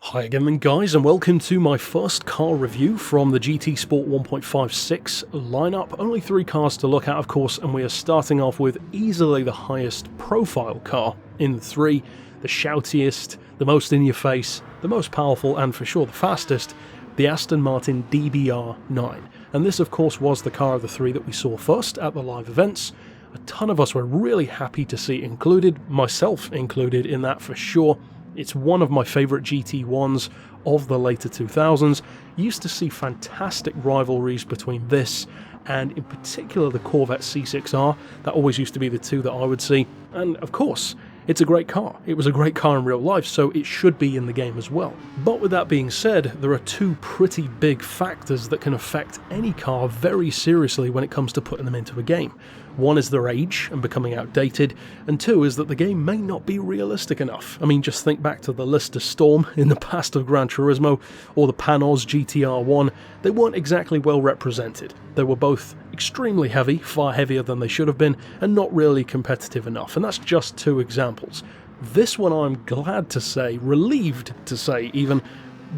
Hi again then guys, and welcome to my first car review from the GT Sport 1.56 lineup. Only 3 cars to look at of course, and we are starting off with easily the highest profile car in the 3, the shoutiest, the most in your face, the most powerful and for sure the fastest, the Aston Martin DBR9. And this of course was the car of the 3 that we saw first at the live events. A ton of us were really happy to see it included, myself included in that for sure. It's one of my favourite GT1s of the later 2000s. Used to see fantastic rivalries between this and in particular the Corvette C6R. That always used to be the 2 that I would see. And of course, it's a great car. It was a great car in real life, so it should be in the game as well. But with that being said, there are 2 pretty big factors that can affect any car very seriously when it comes to putting them into a game. One is their age and becoming outdated, and 2 is that the game may not be realistic enough. I mean, just think back to the Lister Storm in the past of Gran Turismo, or the Pan-Oz GTR1. They weren't exactly well represented. They were both extremely heavy, far heavier than they should have been, and not really competitive enough, and that's just 2 examples. This one, I'm glad to say, relieved to say even,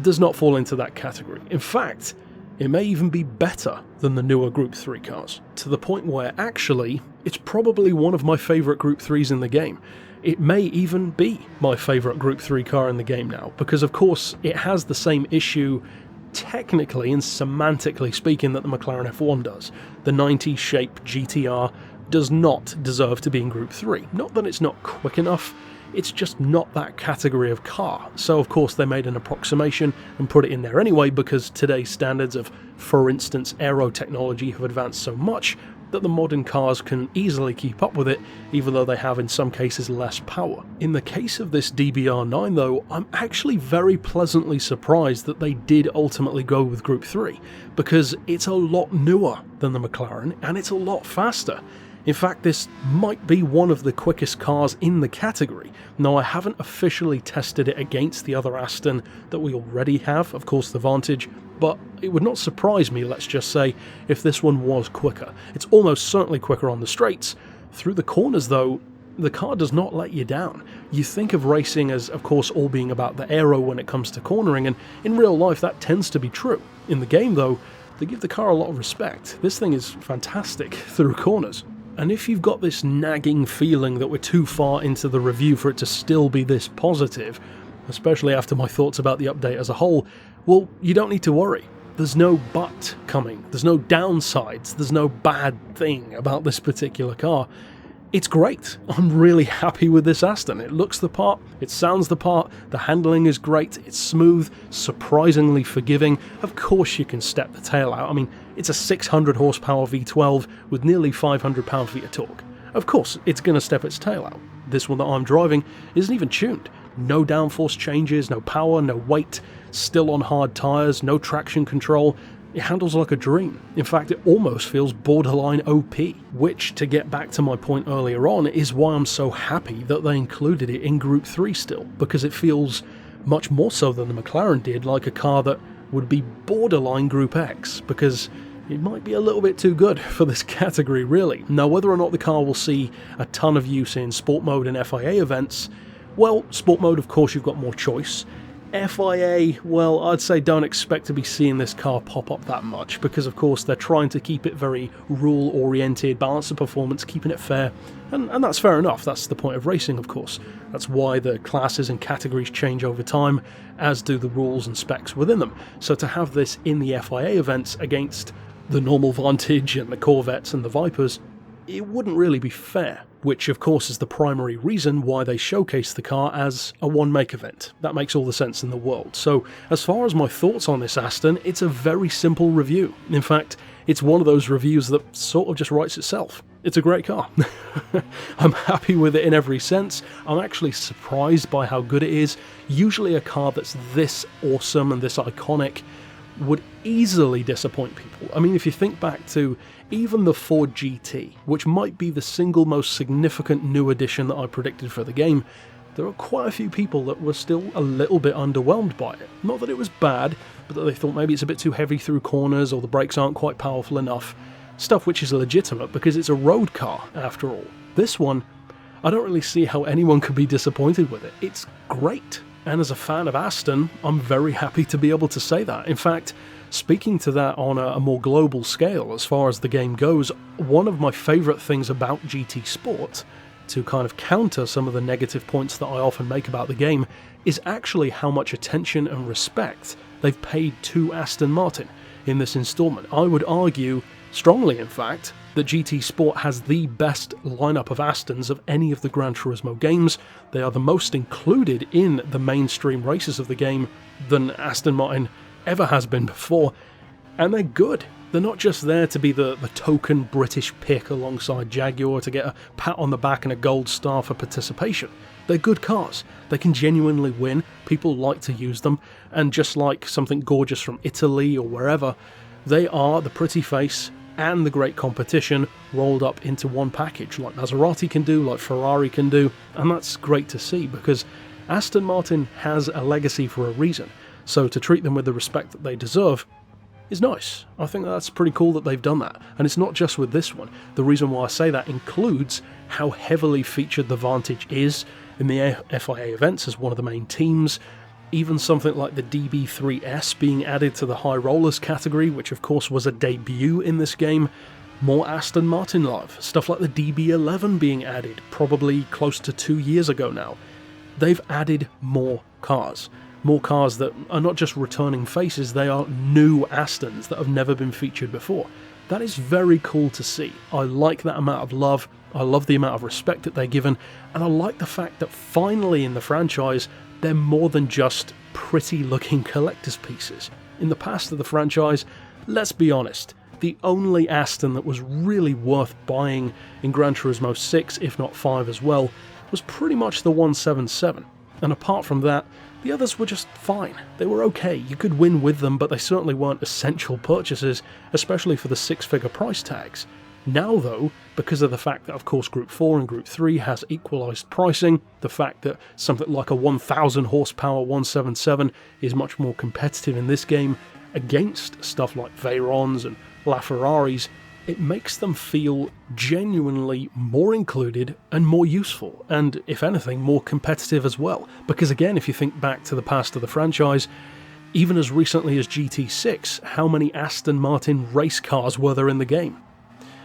does not fall into that category. In fact, it may even be better than the newer Group 3 cars, to the point where actually it's probably one of my favourite Group 3s in the game. It may even be my favourite Group 3 car in the game now, because of course it has the same issue technically and semantically speaking that the McLaren F1 does. The 90s shape GTR does not deserve to be in Group 3. Not that it's not quick enough, it's just not that category of car. So of course they made an approximation and put it in there anyway, because today's standards of, for instance, aero technology have advanced so much that the modern cars can easily keep up with it, even though they have in some cases less power. In the case of this DBR9 though, I'm actually very pleasantly surprised that they did ultimately go with Group 3, because it's a lot newer than the McLaren and it's a lot faster. In fact, this might be one of the quickest cars in the category. Now, I haven't officially tested it against the other Aston that we already have, of course the Vantage, but it would not surprise me, let's just say, if this one was quicker. It's almost certainly quicker on the straights. Through the corners though, the car does not let you down. You think of racing as, of course, all being about the aero when it comes to cornering, and in real life that tends to be true. In the game though, they give the car a lot of respect. This thing is fantastic through corners. And if you've got this nagging feeling that we're too far into the review for it to still be this positive, especially after my thoughts about the update as a whole, well, you don't need to worry. There's no but coming, there's no downsides, there's no bad thing about this particular car. It's great. I'm really happy with this Aston. It looks the part, it sounds the part, the handling is great, it's smooth, surprisingly forgiving. Of course you can step the tail out. I mean, it's a 600 horsepower V12 with nearly 500 pound-feet of torque. Of course it's going to step its tail out. This one that I'm driving isn't even tuned. No downforce changes, no power, no weight, still on hard tyres, no traction control. It handles like a dream. In fact, it almost feels borderline OP, which, to get back to my point earlier on, is why I'm so happy that they included it in Group 3 still, because it feels much more so than the McLaren did like a car that would be borderline Group X, because it might be a little bit too good for this category really. Now, whether or not the car will see a ton of use in Sport Mode and FIA events, well, Sport Mode of course you've got more choice. FIA, well, I'd say don't expect to be seeing this car pop up that much, because of course they're trying to keep it very rule-oriented, balance of performance, keeping it fair, and that's fair enough. That's the point of racing, of course. That's why the classes and categories change over time, as do the rules and specs within them. So to have this in the FIA events against the normal Vantage and the Corvettes and the Vipers, it wouldn't really be fair, which of course is the primary reason why they showcase the car as a one-make event. That makes all the sense in the world. So as far as my thoughts on this Aston, it's a very simple review. In fact, it's one of those reviews that sort of just writes itself. It's a great car. I'm happy with it in every sense. I'm actually surprised by how good it is. Usually a car that's this awesome and this iconic would easily disappoint people. I mean, if you think back to even the Ford GT, which might be the single most significant new addition that I predicted for the game, there are quite a few people that were still a little bit underwhelmed by it. Not that it was bad, but that they thought maybe it's a bit too heavy through corners or the brakes aren't quite powerful enough. Stuff which is legitimate because it's a road car after all. This one, I don't really see how anyone could be disappointed with it. It's great. And as a fan of Aston, I'm very happy to be able to say that. In fact, speaking to that on a more global scale as far as the game goes, one of my favourite things about GT Sport, to kind of counter some of the negative points that I often make about the game, is actually how much attention and respect they've paid to Aston Martin in this instalment. I would argue, strongly in fact, that GT Sport has the best lineup of Astons of any of the Gran Turismo games. They are the most included in the mainstream races of the game than Aston Martin ever has been before, and they're good. They're not just there to be the token British pick alongside Jaguar to get a pat on the back and a gold star for participation. They're good cars. They can genuinely win. People like to use them, and just like something gorgeous from Italy or wherever, they are the pretty face and the great competition rolled up into one package, like Maserati can do, like Ferrari can do, and that's great to see because Aston Martin has a legacy for a reason, so to treat them with the respect that they deserve is nice. I think that's pretty cool that they've done that, and it's not just with this one. The reason why I say that includes how heavily featured the Vantage is in the FIA events as one of the main teams. Even something like the DB3S being added to the high rollers category, which of course was a debut in this game. More Aston Martin love. Stuff like the DB11 being added, probably close to 2 years ago now. They've added more cars. More cars that are not just returning faces, they are new Astons that have never been featured before. That is very cool to see. I like that amount of love, I love the amount of respect that they're given, and I like the fact that finally in the franchise, they're more than just pretty looking collector's pieces. In the past of the franchise, let's be honest, the only Aston that was really worth buying in Gran Turismo 6, if not 5 as well, was pretty much the 177. And apart from that, the others were just fine. They were okay, you could win with them, but they certainly weren't essential purchases, especially for the 6-figure price tags. Now though, because of the fact that of course Group 4 and Group 3 has equalised pricing, the fact that something like a 1000 horsepower 177 is much more competitive in this game against stuff like Veyrons and LaFerraris, it makes them feel genuinely more included and more useful, and if anything more competitive as well. Because again, if you think back to the past of the franchise, even as recently as GT6, how many Aston Martin race cars were there in the game?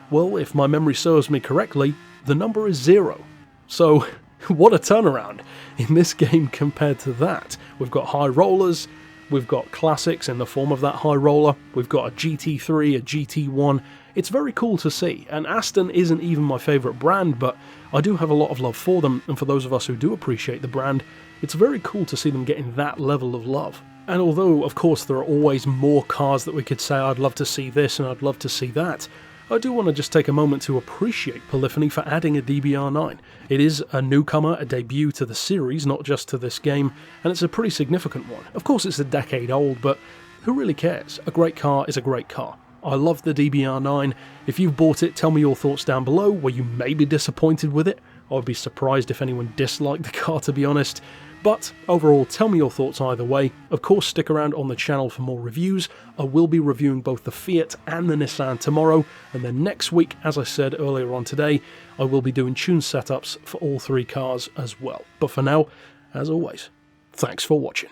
Well, if my memory serves me correctly, the number is 0. So, what a turnaround in this game compared to that. We've got high rollers, we've got classics in the form of that high roller, we've got a GT3, a GT1. It's very cool to see, and Aston isn't even my favourite brand, but I do have a lot of love for them, and for those of us who do appreciate the brand, it's very cool to see them getting that level of love. And although, of course, there are always more cars that we could say I'd love to see this and I'd love to see that, I do want to just take a moment to appreciate Polyphony for adding a DBR9. It is a newcomer, a debut to the series, not just to this game, and it's a pretty significant one. Of course it's a decade old, but who really cares? A great car is a great car. I love the DBR9. If you've bought it, tell me your thoughts down below. Were you maybe disappointed with it? I would be surprised if anyone disliked the car, to be honest. But overall, tell me your thoughts either way. Of course, stick around on the channel for more reviews. I will be reviewing both the Fiat and the Nissan tomorrow, and then next week, as I said earlier on today, I will be doing tune setups for all 3 cars as well. But for now, as always, thanks for watching.